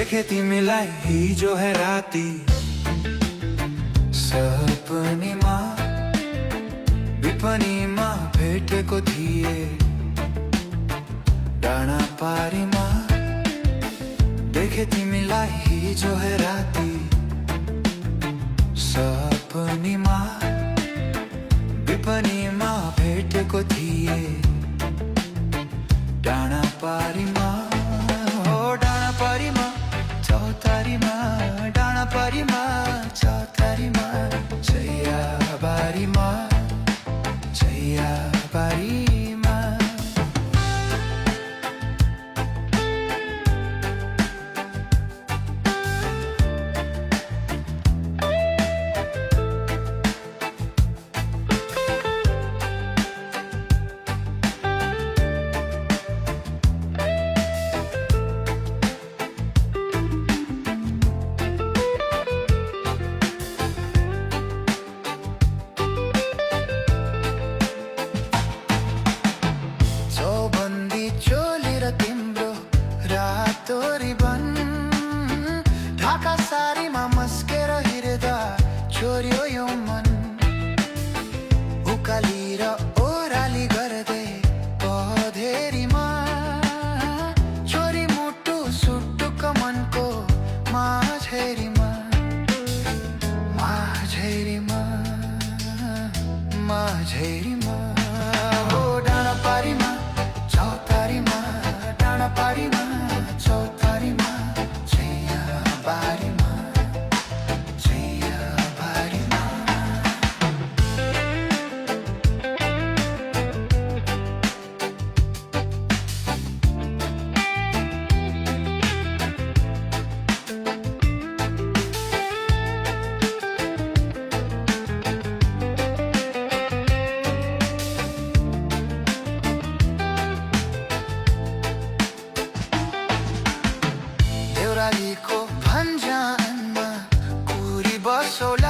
देखे तिमीलाई हिजो है राती सपनीमा विपनीमा भेटेको थिए डाँडा पारीमा देखे तिमीलाई हिजो है राती सपनीमा विपनीमा भेटेको थिए डाँडा पारीमा हो डाँडा पारीमा चौतारीमा डाँडा पारीमा चौतारीमा चैयाबारीमा चैयाबारीमा तिम्रो रातो रिबन ढाका सारीमा मस्केर हिँड्दा छोर्यो यो मन उकाली र ओह्राली गर्दै पधेरीमा छोरी मुटु सुटुक मनको माझेरीमा माझेरीमा माझेरीमा हो डाँडा पारीमा चौतारीमा डाँडा पारीमा चौतारीमा चैयाबारीमा चैयाबारीमा देउरालीको भन्ज्यानमा कुरी बसोला